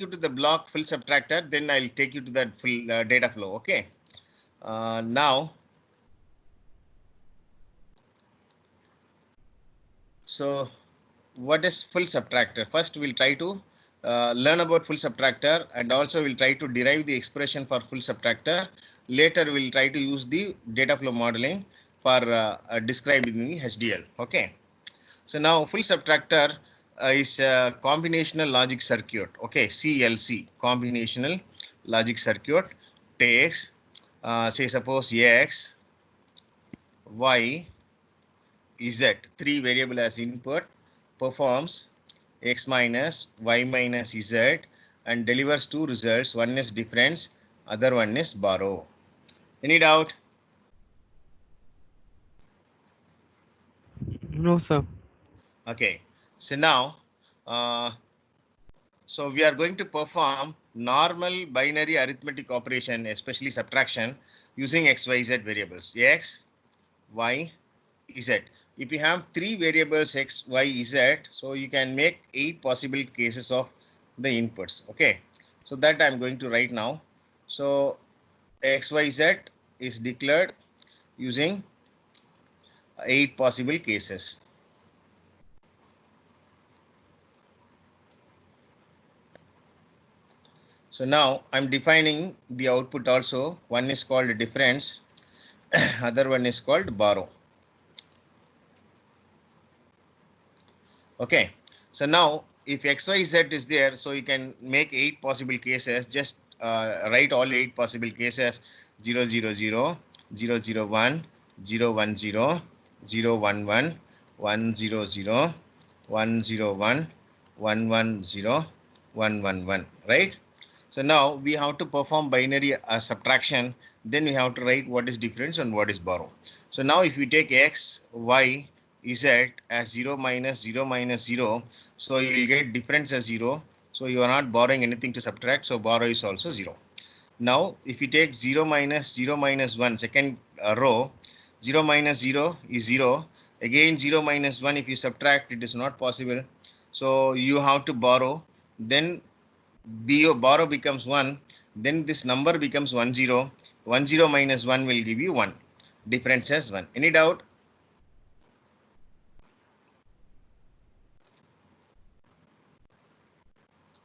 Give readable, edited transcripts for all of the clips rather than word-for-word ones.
take you to the block full subtractor, then I'll take you to that full data flow. Okay. Now, so what is full subtractor? First, we'll try to learn about full subtractor, and also we'll try to derive the expression for full subtractor. Later, we'll try to use the data flow modeling for describing the HDL. Okay. So now full subtractor is a combinational logic circuit. Okay, CLC, combinational logic circuit, takes say suppose X, Y, Z, three variable as input, performs X minus Y minus Z and delivers two results. One is difference, other one is borrow. Any doubt? No, sir. Okay, so now so we are going to perform normal binary arithmetic operation, especially subtraction, using x, y, z variables, x, y, z. If you have three variables x, y, z, so you can make 8 possible cases of the inputs. Okay, so that I'm going to write now. So x, y, z is declared using 8 possible cases. So now I'm defining the output also. One is called difference, other one is called borrow. Okay, so now if XYZ is there, so you can make 8 possible cases. Just write all 8 possible cases: 0, 0, 0, 0, 0, 1, 0, 1, 0, 0, 1, 1, 1, 0, 0, 1, 0, 1, 1, 1, 0, 1, 1, 1, right? So now we have to perform binary subtraction. Then we have to write what is difference and what is borrow. So now if we take x, y, z as 0 minus 0 minus 0, so you will get difference as 0. So you are not borrowing anything to subtract. So borrow is also 0. Now if you take 0 minus 0 minus 1, second row, 0 minus 0 is 0. Again 0 minus 1, if you subtract, it is not possible. So you have to borrow. Then borrow becomes 1, then this number becomes 1, 0. 1, 0 minus 1 will give you 1. Difference as 1. Any doubt?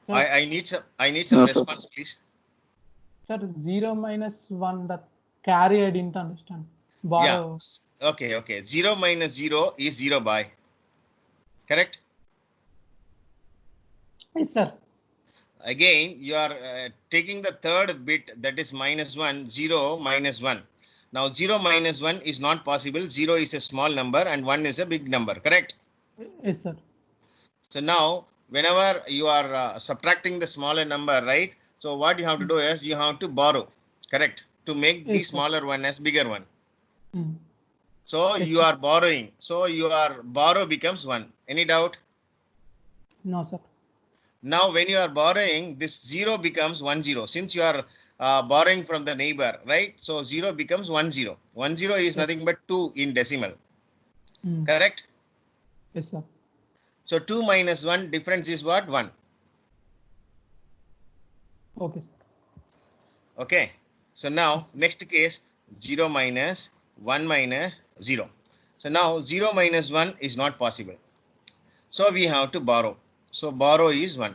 I need some No, response, sir. please. Sir, 0 minus 1, that carry I didn't understand. Borrow. Yeah. Okay. 0 minus 0 is 0 by. Correct? Yes, sir. Again, you are taking the third bit, that is minus 1, 0 minus 1. Now 0 minus 1 is not possible. 0 is a small number and 1 is a big number. Correct? Yes, sir. So now whenever you are subtracting the smaller number, right? So what you have to do is you have to borrow, correct? To make the Yes, sir. smaller one as bigger one. Mm. So Yes, you sir. are borrowing. So your borrow becomes 1. Any doubt? No, sir. Now when you are borrowing, this 0 becomes 1, 0. Since you are borrowing from the neighbor, right? So 0 becomes 1, 0. 1, 0 is nothing but 2 in decimal. Mm. Correct? Yes, sir. So 2 minus 1, difference is what? 1. Okay, sir. Okay. So now next case, 0 minus 1 minus 0. So now 0 minus 1 is not possible. So we have to borrow. So borrow is 1.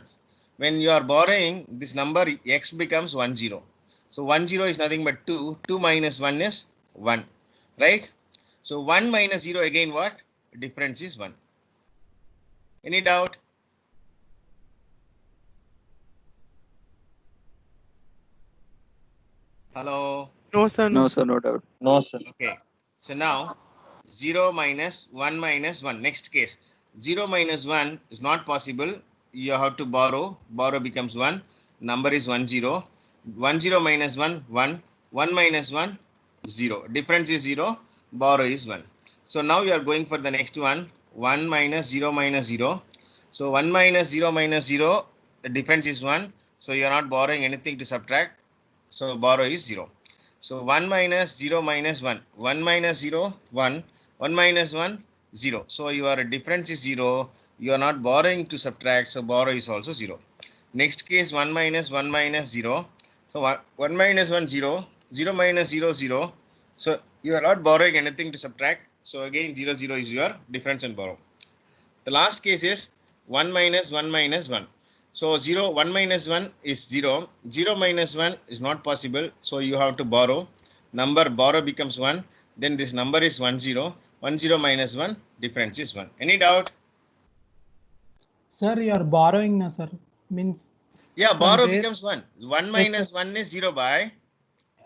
When you are borrowing, this number x becomes 1, 0. So 1, 0 is nothing but 2. 2 minus 1 is 1. Right? So 1 minus 0 again what? Difference is 1. Any doubt? Hello? No, sir. No, sir. No doubt. No, sir. Okay. So now 0 minus 1 minus 1. Next case. 0 minus 1 is not possible. You have to borrow. Borrow becomes 1. Number is 1, 0. 1, 0 minus 1, 1. 1 minus 1, 0. Difference is 0. Borrow is 1. So now you are going for the next one. 1 minus 0 minus 0. So 1 minus 0 minus 0. The difference is 1. So you are not borrowing anything to subtract. So borrow is 0. So 1 minus 0 minus 1. 1 minus 0, 1. 1 minus 1, 0. So your difference is 0. You are not borrowing to subtract. So borrow is also 0. Next case 1 minus 1 minus 0. So 1 minus 1 0, 0 minus 0 0. So you are not borrowing anything to subtract. So again 0 0 is your difference and borrow. The last case is 1 minus 1 minus 1. So 0, 1 minus 1 is 0. 0 minus 1 is not possible. So you have to borrow. Number borrow becomes 1. Then this number is 1 0. 1 0 minus 1, difference is 1. Any doubt? Sir, you are borrowing now, sir. Means. Yeah, From borrow where- becomes 1. 1 minus 1 is 0 by.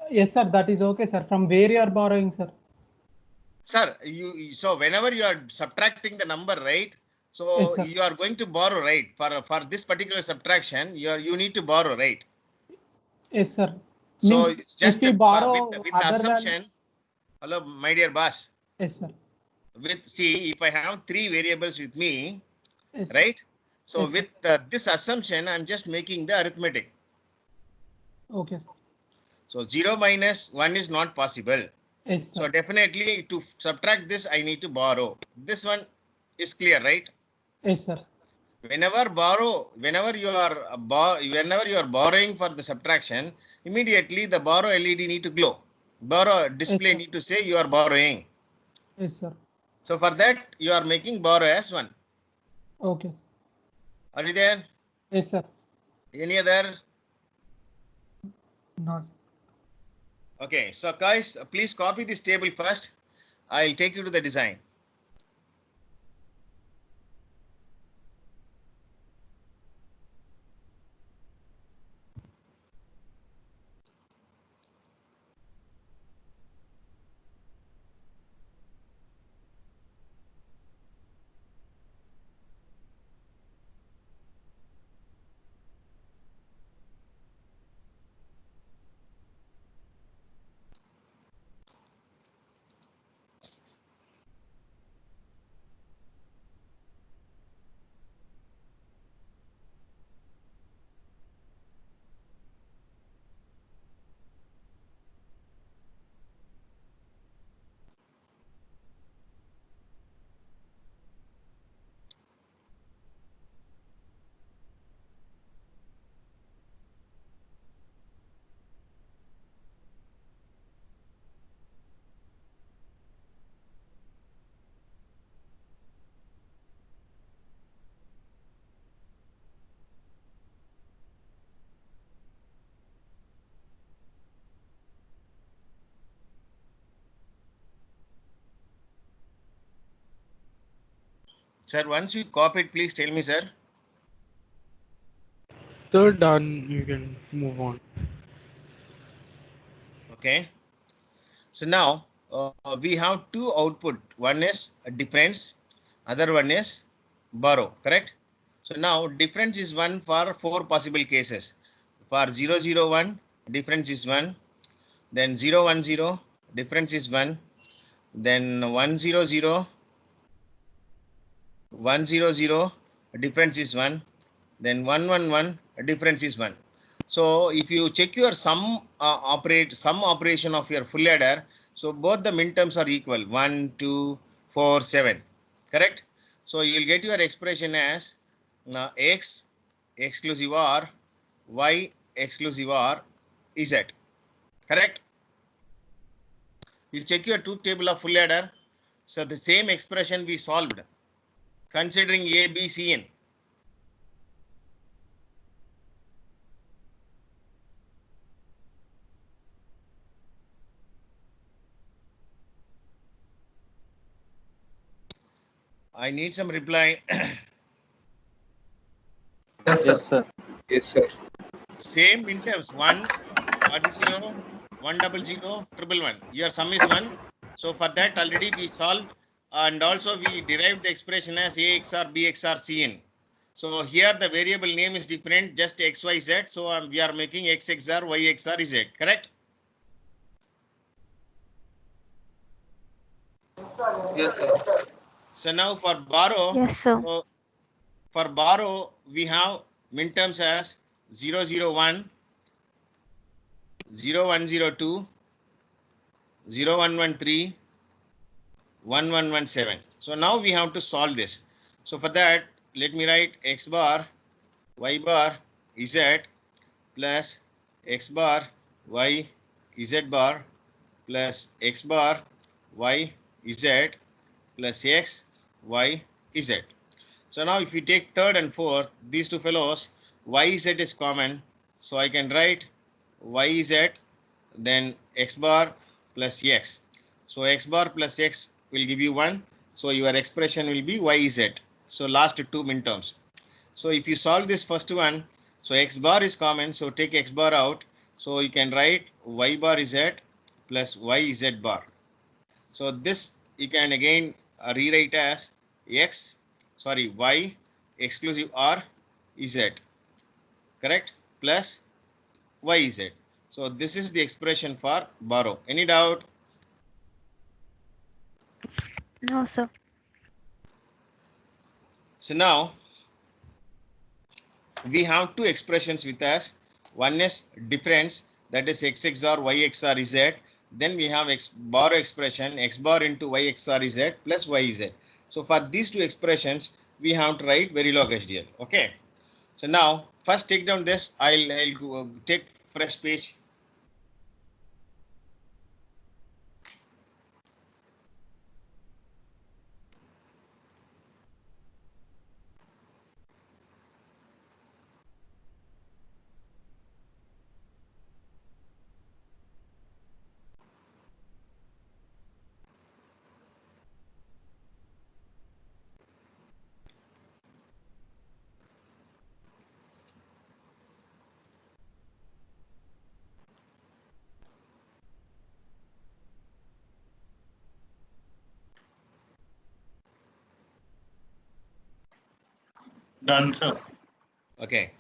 Yes, sir. That is okay, sir. From where you are borrowing, sir? Sir, so whenever you are subtracting the number, right? So Yes, sir. you are going to borrow, right? For this particular subtraction, you need to borrow, right? Yes, sir. So Means it's just if you borrow with the other assumption. Hello, my dear boss. Yes, sir. See, if I have 3 variables with me, Yes, right? So yes, with this assumption, I'm just making the arithmetic. Okay, sir. So 0 minus 1 is not possible. Yes, sir. So definitely to subtract this, I need to borrow. This one is clear, right? Yes, sir. Whenever you are borrowing for the subtraction, immediately the borrow LED need to glow. Borrow display sir. need to say you are borrowing. Yes, sir. So for that, you are making borrow as 1. Okay. Are you there? Yes, sir. Any other? No, sir. Okay, so guys, please copy this table first. I'll take you to the design. Sir, once you copy it, please tell me, sir. So done, you can move on. Okay. So now we have 2 output. One is a difference, other one is borrow, correct? So now difference is 1 for 4 possible cases. For 0 0 1, difference is 1. Then 0 1 0, difference is 1. Then 1 0 0, 1 0 0, difference is 1. Then 1 1 1, difference is 1. So if you check your sum operation of your full adder, so both the minterms are equal, 1 2 4 7, correct? So you will get your expression as x exclusive or y exclusive or z, correct? You check your truth table of full adder. So the same expression we solved considering a b c n. I need some reply. Yes, sir. Yes, sir. Same in terms 1 0 1 0 0 1 1 1. Your sum is 1. So for that already we solved, and also we derived the expression as a xr b xr cn. So here the variable name is different, just xyz. So we are making x xr y xr z, correct? Yes, sir. So now for borrow, Yes, sir. so for borrow we have minterms as 0 0 1, 0 1 0 2, 0 1 1 3, 1 1 1 7. So now we have to solve this. So for that, let me write x bar, y bar, z plus x bar y z bar plus x bar y z plus x y z. So now if you take third and fourth, these two fellows, y z is common. So I can write y z then x bar plus x. So x bar plus x will give you 1. So your expression will be y z. So last two minterms. So if you solve this first one, so x bar is common, so take x bar out. So you can write y bar z plus y z bar. So this you can again rewrite as y exclusive r z, correct, plus y z. So this is the expression for borrow. Any doubt? No, sir. So now we have two expressions with us. One is difference, that is x XOR y XOR z. Then we have borrow expression x bar into y XOR z plus y z. So for these two expressions, we have to write Verilog HDL. Okay. So now first take down this. I'll take fresh page. Done, sir. Okay.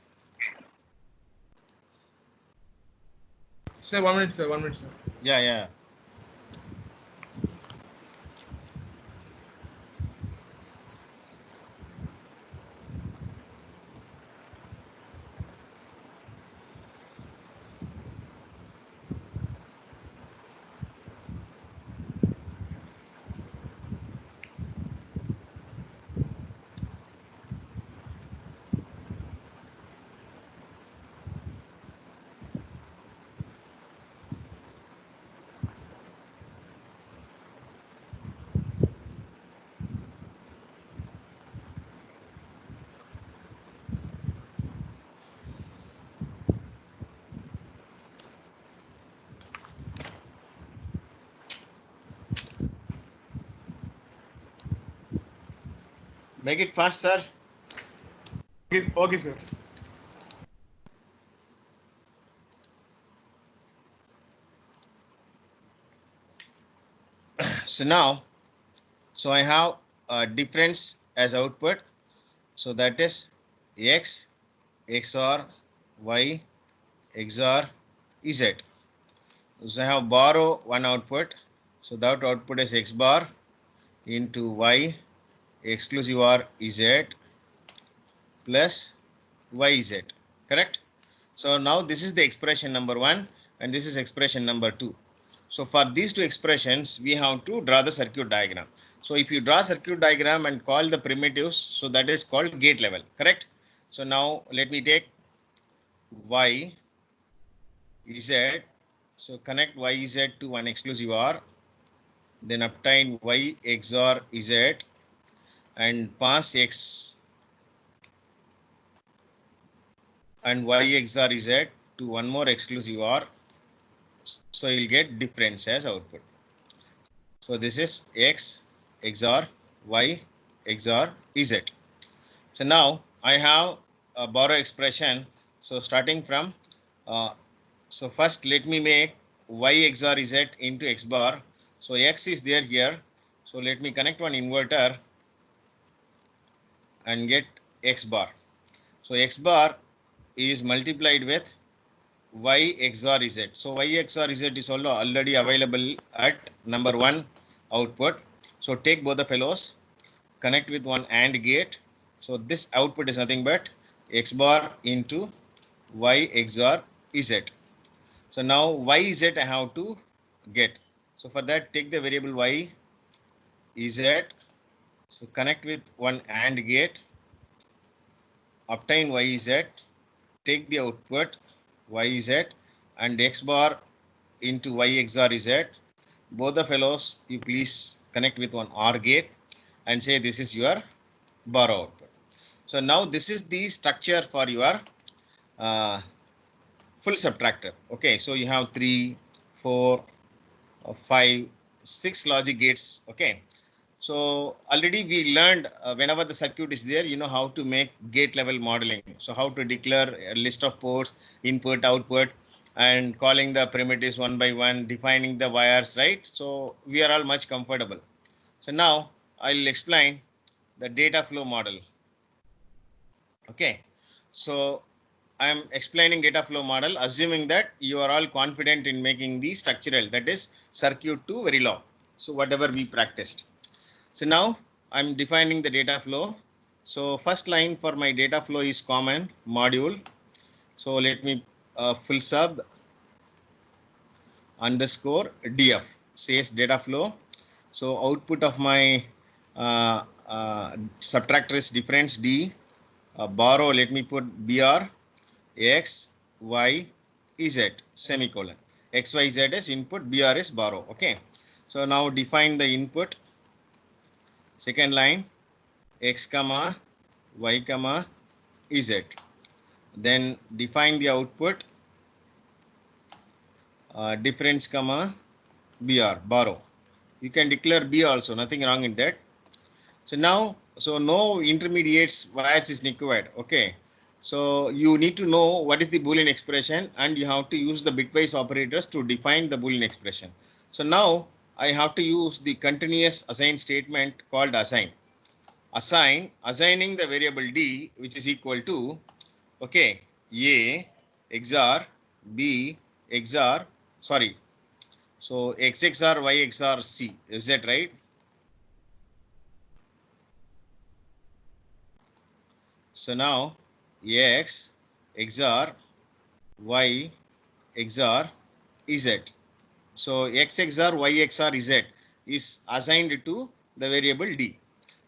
Sir, 1 minute, sir. 1 minute, sir. Yeah. Make it fast, sir. Okay, sir. So now, so I have a difference as output. So that is x XOR y XOR z. So I have borrow one output. So that output is x bar into y exclusive or z plus yz. Correct? So now this is the expression number 1 and this is expression number 2. So for these two expressions, we have to draw the circuit diagram. So if you draw circuit diagram and call the primitives, so that is called gate level. Correct? So now let me take y z. So connect y z to one exclusive or, then obtain y XOR z and pass x and y XOR z to one more exclusive or. So you'll get difference as output. So this is x XOR y XOR z. So now I have a borrow expression. So starting from, so first let me make y XOR z into x bar. So x is there here. So let me connect one inverter and get x bar. So x bar is multiplied with y XOR z. So y XOR z is also already available at number 1 output. So take both the fellows, connect with one AND gate. So this output is nothing but x bar into y XOR z. So now y z I have to get. So for that, take the variable y z. So connect with one AND gate, obtain y z take the output y z and x bar into y XOR z. Both the fellows, you please connect with one OR gate and say this is your borrow output. So now this is the structure for your full subtractor. Okay, so you have 3, 4, 5, 6 logic gates. Okay, so already we learned whenever the circuit is there, you know how to make gate level modeling. So how to declare a list of ports, input, output, and calling the primitives one by one, defining the wires, right? So we are all much comfortable. So now I'll explain the data flow model. Okay, so I'm explaining data flow model, assuming that you are all confident in making the structural, that is circuit to Verilog. So whatever we practiced. So now I'm defining the data flow. So first line for my data flow is common module. So let me full sub underscore df says data flow. So output of my subtractor is difference d. Borrow, let me put br x y z semicolon. X y z is input, br is borrow. Okay. So now define the input. Second line x comma y comma z. Then define the output difference comma br borrow. You can declare b also, nothing wrong in that. So now, so no intermediates wires is required. Okay. So you need to know what is the Boolean expression, and you have to use the bitwise operators to define the Boolean expression. So now I have to use the continuous assign statement called assign. Assigning the variable d, which is equal to, okay, a XOR b XOR, sorry. So x XOR y XOR c, is that right? So now x XOR y XOR z. So x XOR y XOR z is assigned to the variable d.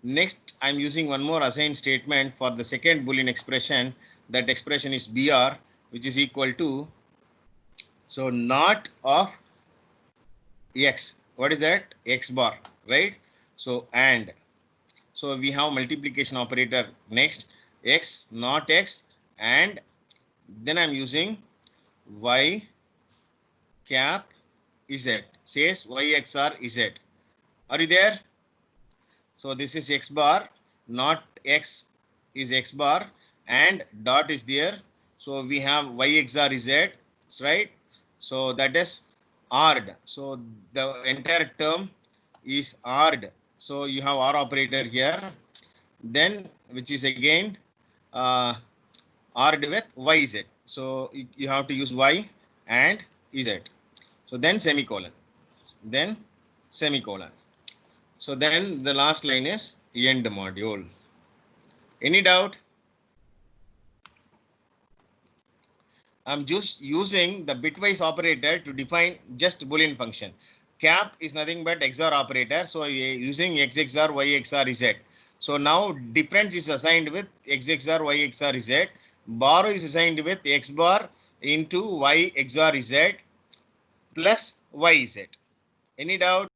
Next, I'm using one more assign statement for the second Boolean expression. That expression is br, which is equal to, so not of x. What is that? X bar, right? So and, so we have multiplication operator next, x not x, and then I'm using y cap z, says y XOR z. Are you there? So this is x bar, not x is x bar, and dot is there. So we have y XOR z, right? So that is ORed. So the entire term is ORed. So you have OR operator here, then which is again ORed with yz. So you have to use y and z. So then semicolon, then semicolon. So then the last line is end module. Any doubt? I'm just using the bitwise operator to define just Boolean function. Cap is nothing but XOR operator. So using x XOR y XOR z. So now difference is assigned with x XOR y XOR z. Borrow is assigned with x bar into y XOR z plus yz. Any doubt?